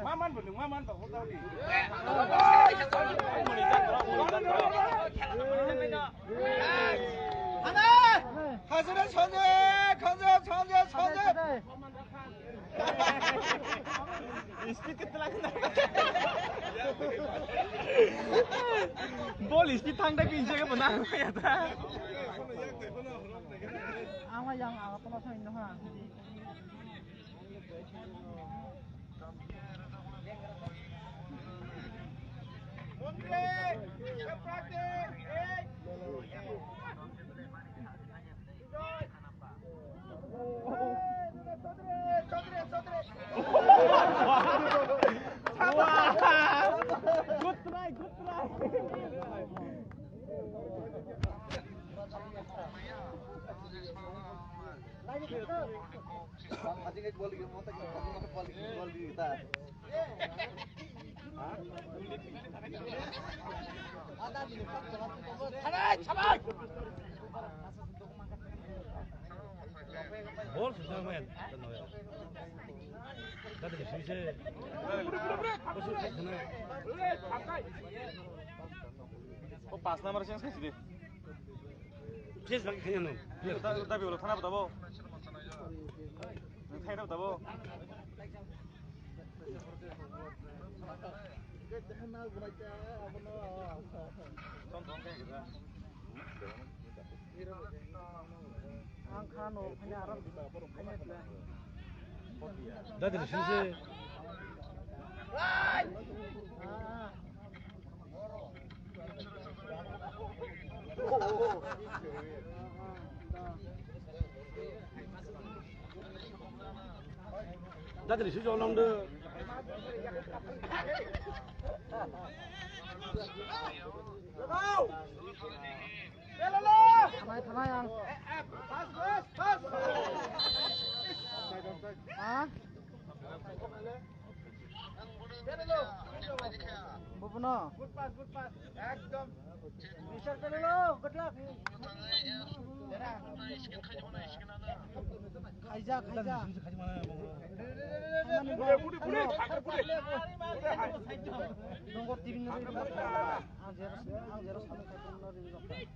Maman bener, maman tak tahu di. 가슴에 천재, 천재. Speed ketelangan. Bol speed thangda pinche ke menang ya ta. Ama yang apa lo sa inno ha. Mondre, seprate, Good try. Bol sudah main. Tadi sih. Oh pas nomor sih sih. Please lagi kayaknya no. Tapi udah tanah betabo. Tanah betabo. Tadi sih. Tadi sih jalan deh. Thằng yang. Pas. Hah? Bupno. Good pass. Ekdom. Pressure kar lo. Good luck. Khaija. Nunggu TV ngeri. Ang zero sama kayak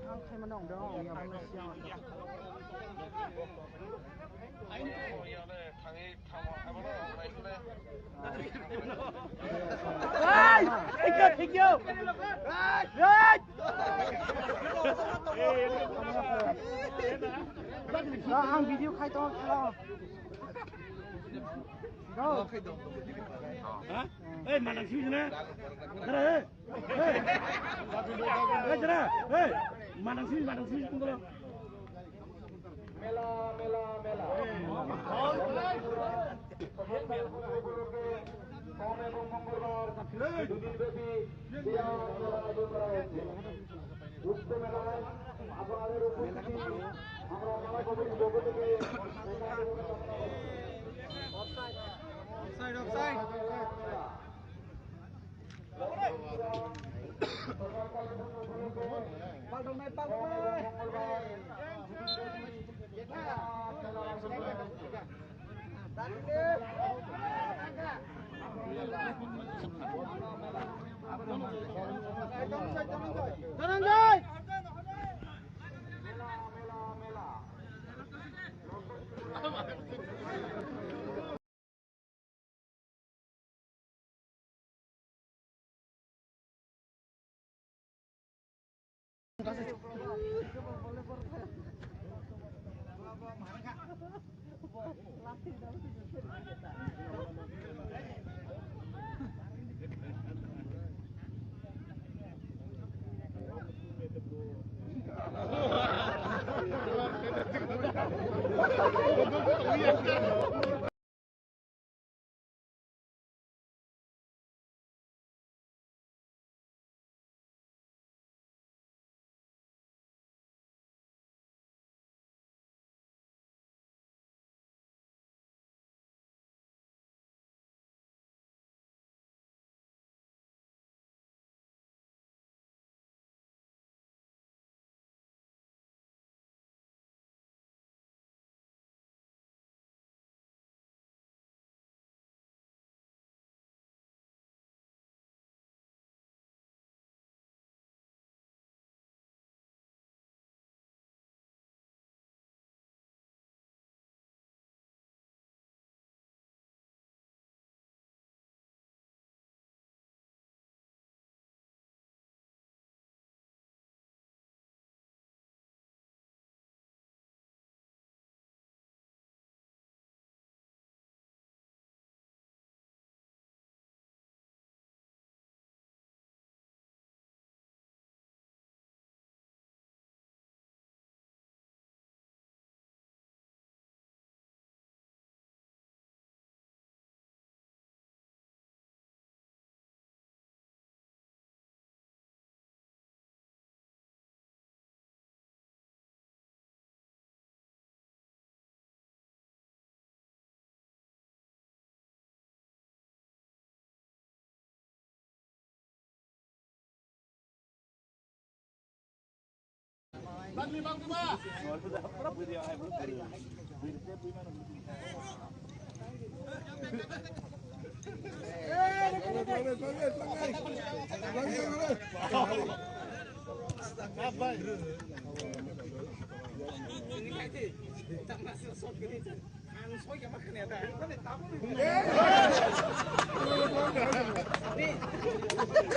Ang menong dong, ya benar siang. Thank you. Ang video khai to lo. Go. Hah? Mana sih sana? Cara. Mana sih tunggu. Mela. Offside.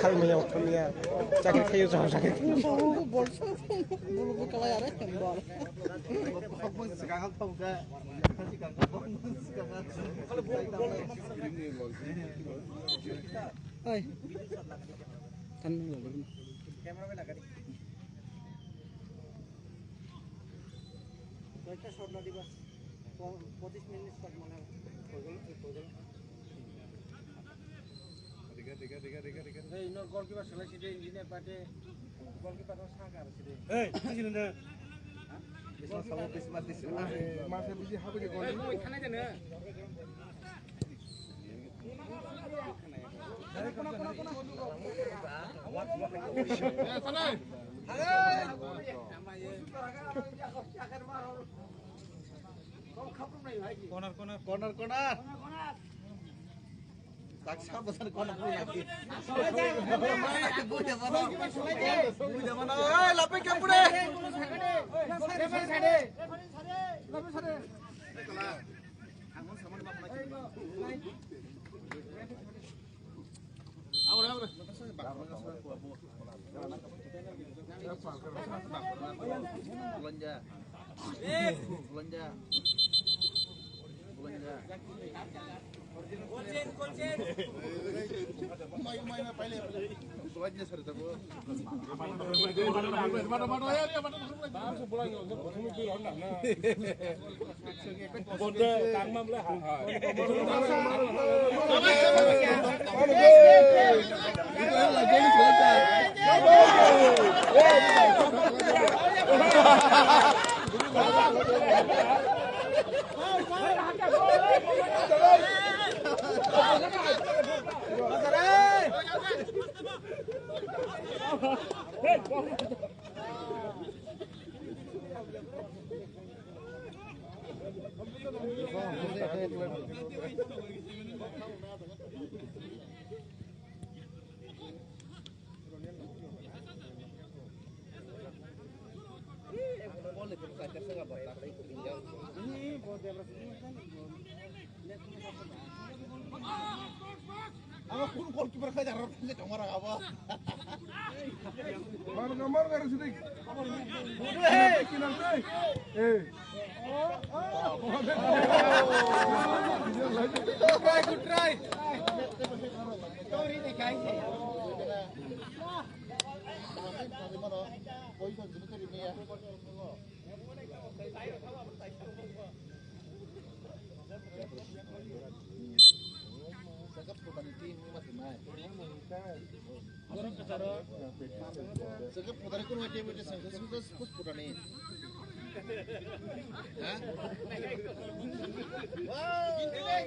칼미야 칼미야 자기 태유 저 자기 뭘 벌써 뭘 kalay ada tembol pun sekarang tahu enggak sekarang hai kan kamera में लगा दी কয়টা shot না দিবা 25 minute shot মানে এই no goalkeeper সেলেছি দে engineer পাটে goalkeeper সাকা আছে দে এই কি না বিসমাস সাবো বিসমাস দিছে মাসে বুঝি হবে যে গোল ওইখানে দেন আরে কোন সালাই আরে আকার মারো কম খাবো নাই ভাই corner corner corner corner Taksa besar kono lagi. Buja mana? Buja mana? Eh, lapik yang bude. Lepas sade. Lepas sade. Angon saman bak macam ni. Awal. Belanja. Belanja. Belanja. Kolchen. Main pahले. Belanja sir tabo. Mana ya dia mana. Baam se bola nyo. Prothome koi run na. Bonde tangmam le ha. Apa pun goalkeeper ka jarang se kamera apa. Mar nomor gar sudik. Good try. Story dekai. Segep putari kun wajib wajib sengkes pus putani. Wow. Ini.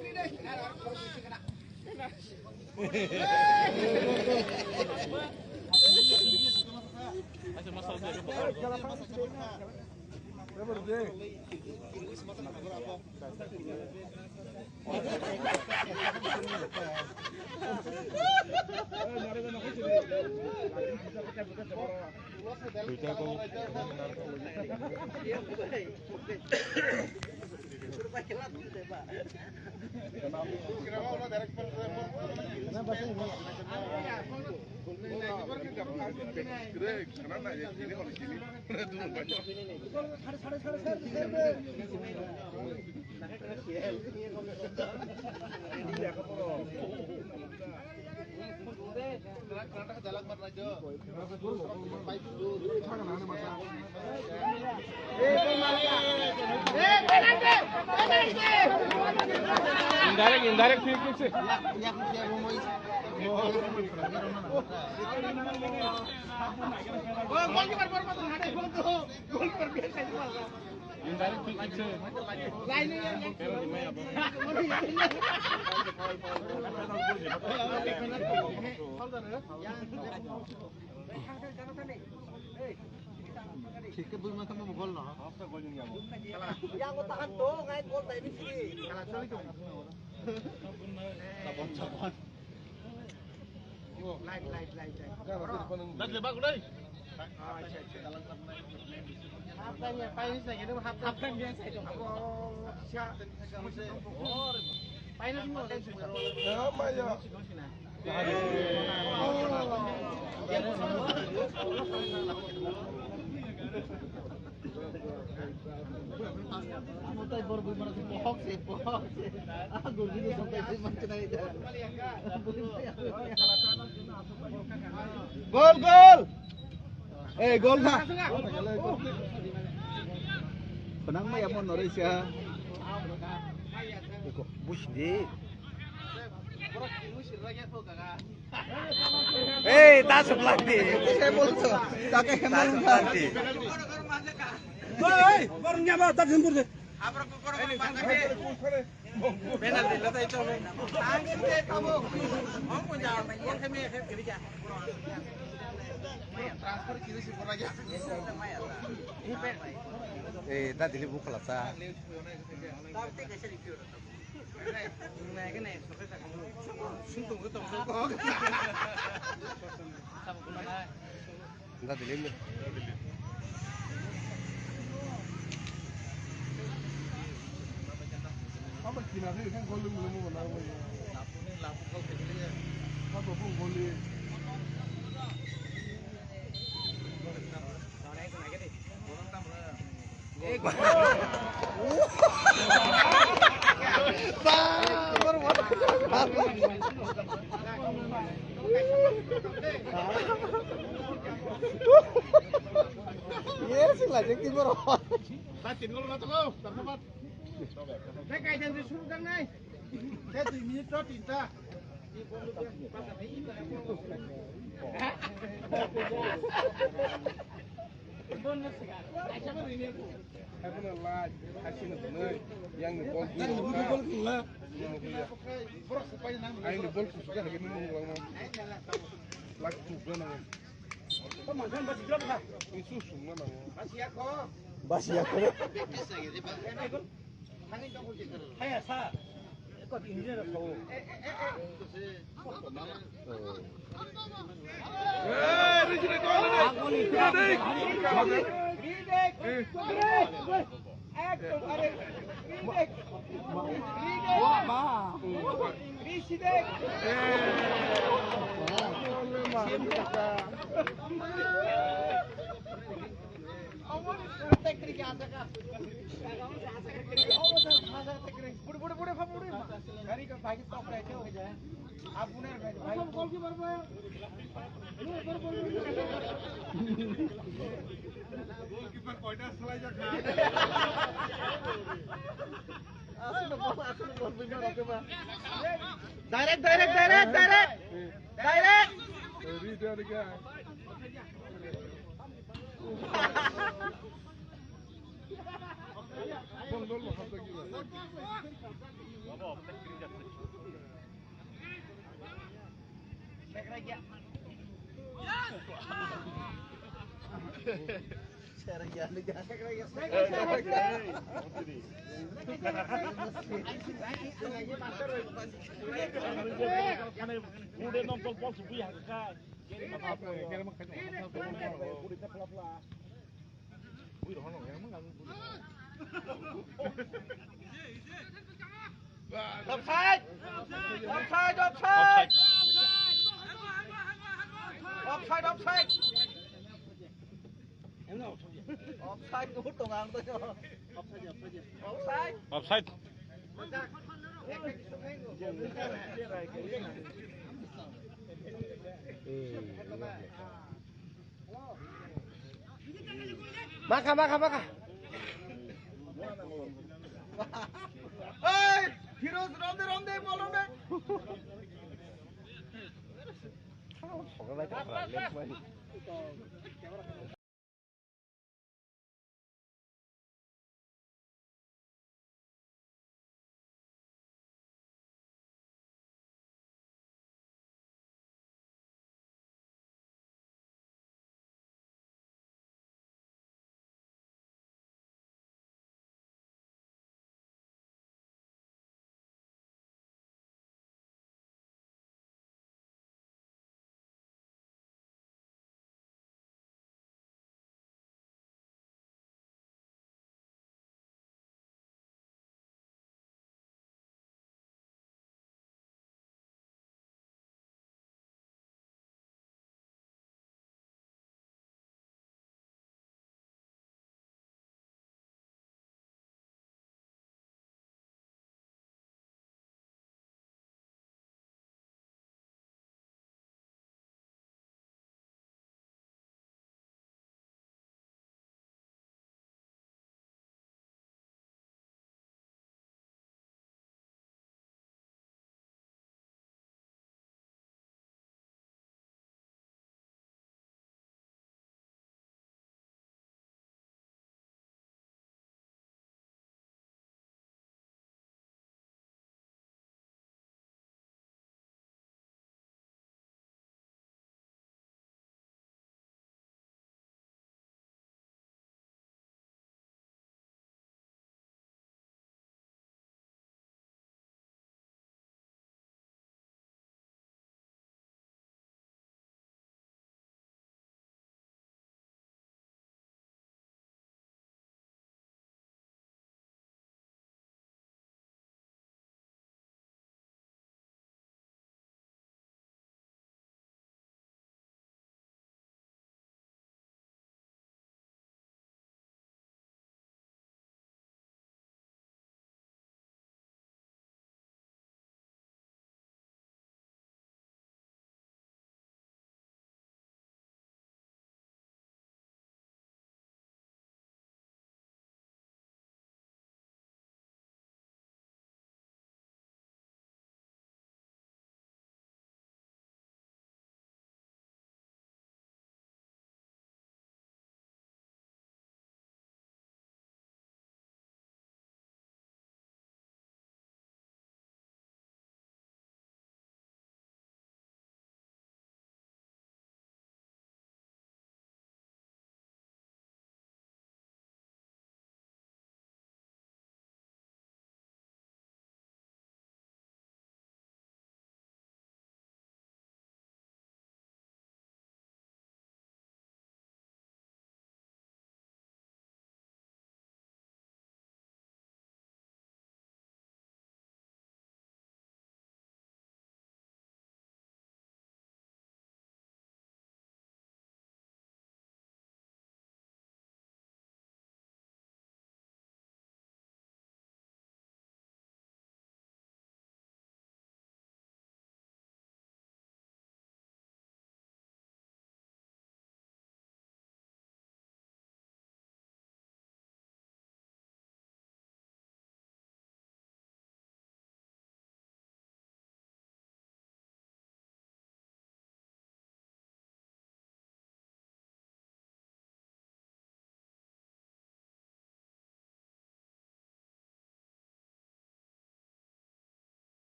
Masih masalah Indirect free kick se. Indirect free kick se. Sikit belum sama gol no. Apa gol yang kamu? Yang utakan tuh ngai gol tadi sih. Kalah sekali tuh. Sabon. Light. Dah lebak udah. Hapanya, paling saya gitu hapan biasa itu. Aku siap. Paling semua kan semua. Apa ya? Sampai baru bermain pohon sih. Ah, gol gitu sampai sih macam itu. Gol. Gol na. Penang mah ya mau Indonesia. Bush di. Tak sebelah di. Saya bolso. Tak kayak sebelah di. Hei, baru nyapa tak sempur deh. Penalti lah itu. Angin deh kamu. Mau punya orang kami kerja. Transfer kiri sih aja. Tadi libu kelap sa. Tadi libu. Apa kina ni kan gol belum mana mau. Lapu kau kecilnya. Apa pun gol ni. Yes, lagi timur. Batin gol na to ko. Dapat. Saya kayak jangan disuruh kan, Nay. Saya 3 menit tuh tinta. Apa nak laj? Asyik nak tunai. Yang ni gol gol. Ay ni gol suka lagi ni mong lang. Lag tu na. Pamagan ba sigla ba? Isusum na lang. Basi ako. Hay sa. Ko India ra ko. Rijine gol ni. Goalkeeper koida selai jaga. Direct. Read that again. Gol maksudnya gila. Udah nonton pol subuh ya kan. Offside. Offside itu tengah tu. Offside. Maka. Hey, Firoz, ronde, bolong deh.